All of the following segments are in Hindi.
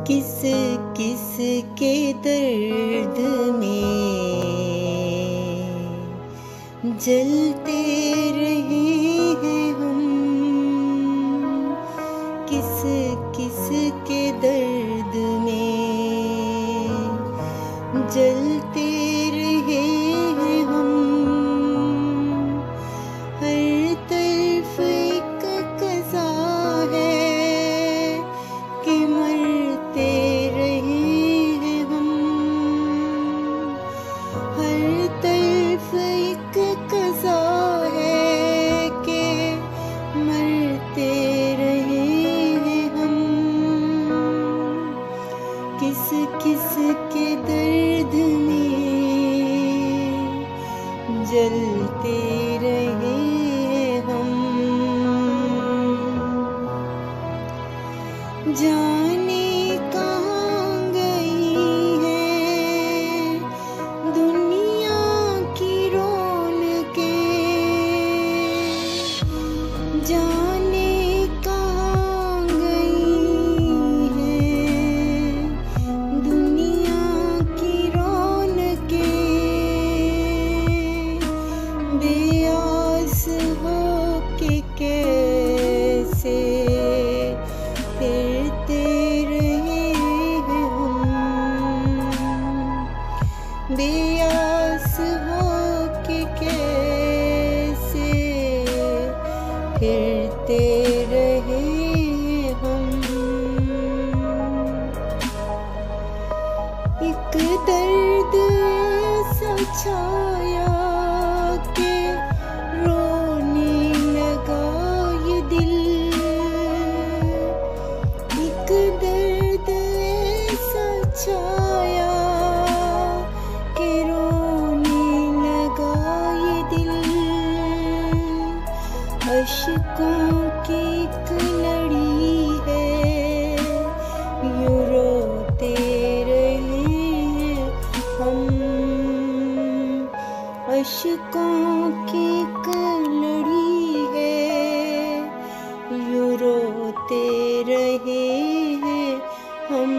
किस किस के दर्द में जलते रहे हैं हम, किस किस के दर्द में जलते रहे हैं हम। हर तरफ एक कज़ा है कि मरते रहे हैं हम। हर तरफ एक कज़ा है कि मरते रहे हैं हम। किस किस के दर्द में जलते रहे हम। जाने कहाँ गई है दुनिया की रौनकें, जाने कहाँ गई है दुनिया की रौनकें। बेआस हो के कैसे फिरते रहे हैं हम। बेआस हो के कैसे फिरते रहे हम। एक दर्द ऐसा छाया के रोने लगा ये दिल। एक दर्द ऐसा छाया के रोने लगा ये दिल। अश्कों की एक लड़ी है यूं रोते रहे हम। अश्कों की एक लड़ी है यूं रोते रहे हैं हम।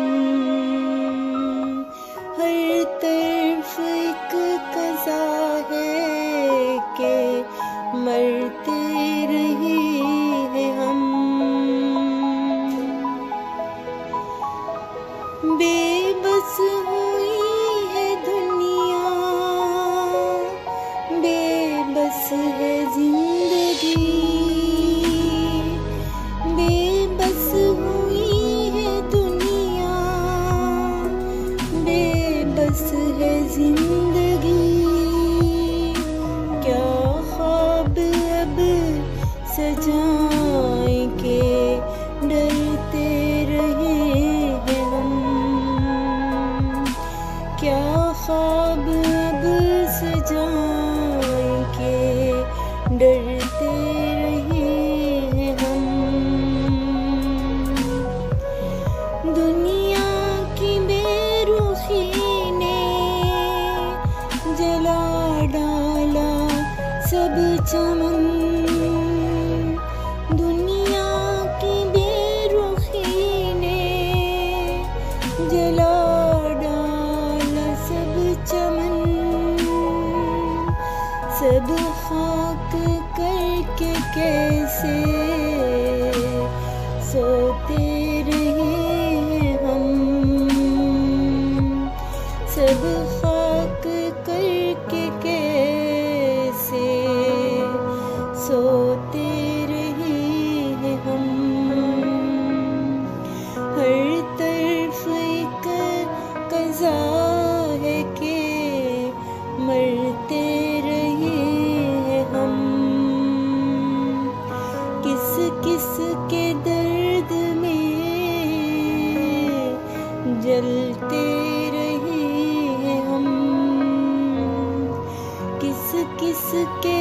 हर तरफ एक कज़ा है कि मरते रहे हैं हम। बेबस हुई है दुनिया, बेबस है जिंदगी। बेबस हुई है दुनिया, बेबस है जिंदगी। क्या ख्वाब अब सजाएं के डरते रहे हैं हम। क्या ख्वाब अब सजाएं के डरते रहे हैं हम। दुनिया की बेरुखी ने जला डाला सब चमन। दुनिया की बेरुखी ने जला डाला सब चमन। सब खाक करके कैसे सोते रहे हम। सब खाक करके कैसे सोते रहे हम। हर तरफ एक कज़ा है कि मरते रहे हम। किस किस के दर्द में जलते रहे हम। किस किस के